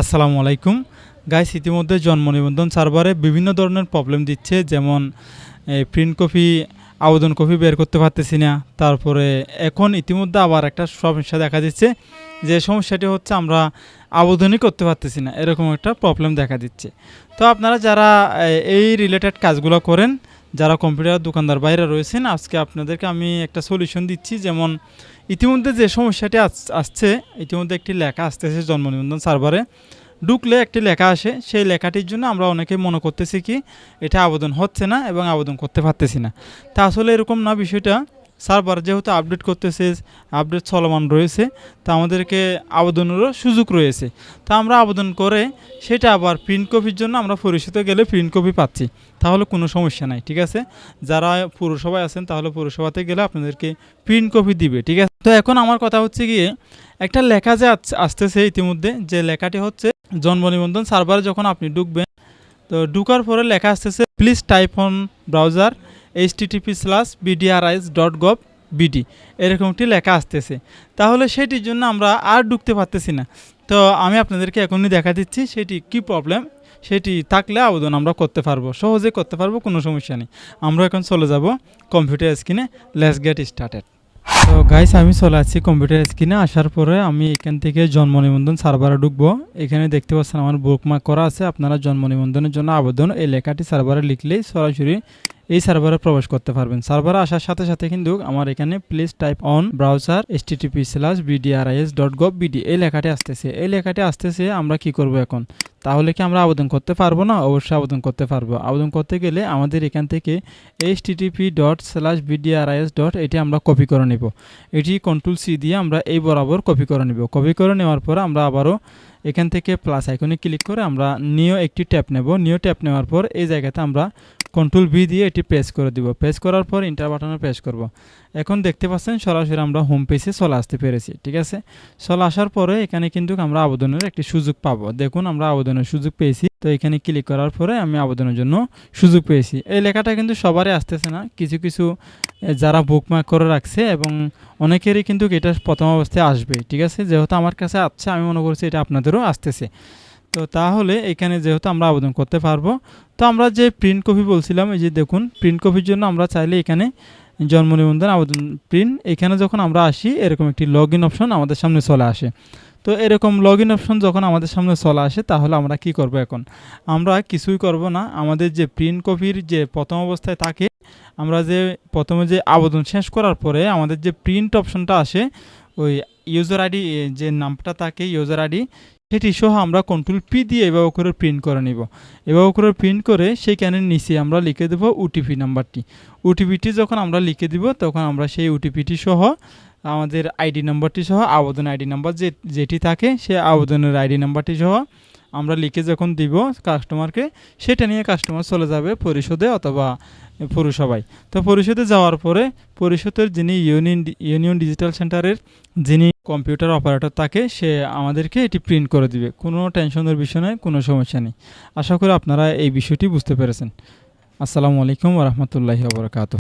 আসসালামু আলাইকুম গাইস, ইতিমধ্যে জন্ম নিবন্ধন সার্ভারে বিভিন্ন ধরনের প্রবলেম দিচ্ছে, যেমন প্রিন্ট কপি আবেদন কপি বের করতে পারতেছি না। তারপরে এখন ইতিমধ্যে আবার একটা সমস্যা দেখা দিচ্ছে, যে সমস্যাটি হচ্ছে আমরা আবেদনই করতে পারতেছি না, এরকম একটা প্রবলেম দেখা দিচ্ছে। তো আপনারা যারা এই রিলেটেড কাজগুলো করেন, যারা কম্পিউটার দোকানদার বাইরে রয়েছেন, আজকে আপনাদেরকে আমি একটা সলিউশন দিচ্ছি। যেমন ইতিমধ্যে যে সমস্যাটি আসছে, ইতিমধ্যে একটি লেখা আসতেছে জন্ম নিবন্ধন সার্ভারে, ঢুকলে একটি লেখা আসে, সেই লেখাটির জন্য আমরা অনেকে মনে করতেছি কি এটা আবেদন হচ্ছে না এবং আবেদন করতে পারতেছি না। তা আসলে এরকম না বিষয়টা। সার্ভার যেহেতু আপডেট করতেছে, আপডেট চলমান রয়েছে, তা আমাদেরকে আবেদনেরও সুযোগ রয়েছে। তা আমরা আবেদন করে সেটা আবার প্রিন্ট কপির জন্য আমরা পরিষদে গেলে প্রিন্ট কপি পাচ্ছি, তাহলে কোনো সমস্যা নাই। ঠিক আছে, যারা পৌরসভায় আছেন তাহলে পৌরসভাতে গেলে আপনাদেরকে প্রিন্ট কপি দিবে। ঠিক আছে, তো এখন আমার কথা হচ্ছে গিয়ে একটা লেখা যে আসতেছে ইতিমধ্যে, যে লেখাটি হচ্ছে জন্ম নিবন্ধন সার্ভারে যখন আপনি ঢুকবেন, তো ঢুকার পরে লেখা আসতেছে please type on browser https:/bdris.gov.bd, এরকম একটি লেখা আসতেছে। তাহলে সেটির জন্য আমরা আর ঢুকতে পারতেছি না। তো আমি আপনাদেরকে এখনই দেখা দিচ্ছি সেটি কি প্রবলেম। সেটি থাকলে আবেদন আমরা করতে পারবো, সহজে করতে পারবো, কোনো সমস্যা নেই। আমরা এখন চলে যাব কম্পিউটার স্ক্রিনে। Let's get started. তো গাইস, আমি চলে আসছি কম্পিউটার স্ক্রিনে। আসার পরে আমি এখান থেকে জন্ম নিবন্ধন সার্ভারে ঢুকবো। এখানে দেখতে পাচ্ছেন আমার বুকমার্ক করা আছে, আপনারা জন্ম নিবন্ধনের জন্য আবেদন এই লেখাটি সার্ভারে লিখলেই সরাসরি এই সার্ভারে প্রবেশ করতে পারবেন। সার্ভারে আসার সাথে সাথে কিন্তু আমার এখানে please type on browser https:/bdris.gov.bd এই লেখাটি আসতেছে। এই লেখাটি আসতেছে, আমরা কি করব এখন? তাহলে কি আমরা আবেদন করতে পারবো না? অবশ্যই আবেদন করতে পারবো। আবেদন করতে গেলে আমাদের এখান থেকে http://bdris. এটি আমরা কপি করে নেব। এটি কন্ট্রোল-C দিয়ে আমরা এই বরাবর কপি করে নেব। কপি করে নেওয়ার পর আমরা আবারও এখান থেকে প্লাস আইকনে ক্লিক করে আমরা নিউ একটি ট্যাব নেব। নিউ ট্যাব নেওয়ার পর এই জায়গাতে আমরা কন্ট্রোল-V দিয়ে এটি প্রেস করে দিব। প্রেস করার পর ইন্টার বাটনে প্রেস করব। এখন দেখতে পাচ্ছেন সরাসরি আমরা হোম পেজে চলে আসতে পেরেছি। ঠিক আছে, চলে আসার পরে এখানে কিন্তু আমরা আবেদনের একটি সুযোগ পাবো। দেখুন আমরা আবেদনের সুযোগ পেয়েছি। তো এখানে ক্লিক করার পরে আমি আবেদনের জন্য সুযোগ পেয়েছি। এই লেখাটা কিন্তু সবারই আসতেছে না, কিছু কিছু যারা বুকমার্ক করে রাখছে, এবং অনেকেরই কিন্তু এটা প্রথম অবস্থায় আসবে। ঠিক আছে, যেহেতু আমার কাছে আসছে, আমি মনে করছি এটা আপনাদেরও আসতেছে। তো তাহলে এখানে যেহেতু আমরা আবেদন করতে পারবো, তো আমরা যে প্রিন্ট কপি বলছিলাম, এই যে দেখুন প্রিন্ট কপির জন্য আমরা চাইলে এখানে জন্ম নিবন্ধন আবেদন প্রিন্ট, এখানে যখন আমরা আসি এরকম একটি লগ ইন অপশন আমাদের সামনে চলে আসে। তো এরকম লগ ইন অপশন যখন আমাদের সামনে চলে আসে, তাহলে আমরা কি করব এখন? আমরা কিছুই করব না। আমাদের যে প্রিন্ট কপির যে প্রথম অবস্থায় থাকে, আমরা যে প্রথমে যে আবেদন শেষ করার পরে আমাদের যে প্রিন্ট অপশনটা আসে, ওই ইউজার আইডি যে নামটা থাকে, ইউজার আইডি, সেটি সহ আমরা কন্ট্রোল-P দিয়ে এভাবে করে প্রিন্ট করে নিব। এভাবে করে প্রিন্ট করে সেইখানে নিচে আমরা লিখে দেবো ওটিপি নাম্বারটি। ওটিপিটি যখন আমরা লিখে দিব, তখন আমরা সেই ওটিপিটি সহ আমাদের আইডি নাম্বারটি সহ, আবেদন আইডি নাম্বার যেটি থাকে সে আবেদনের আইডি নাম্বারটি সহ আমরা লিখে যখন দিব কাস্টমারকে, সেটা নিয়ে কাস্টমার চলে যাবে পরিশোধে অথবা পৌরসভায়। তো পরিশোধে যাওয়ার পরে পরিশোধের যিনি ইউনিয়ন ডিজিটাল সেন্টারের যিনি কম্পিউটার অপারেটর থাকে, সে আমাদেরকে এটি প্রিন্ট করে দিবে। কোনো টেনশনের বিষয় নয়, কোনো সমস্যা নেই। আশা করি আপনারা এই বিষয়টি বুঝতে পেরেছেন। আসসালামু আলাইকুম ওয়া রাহমাতুল্লাহি ওয়া বারাকাতুহু।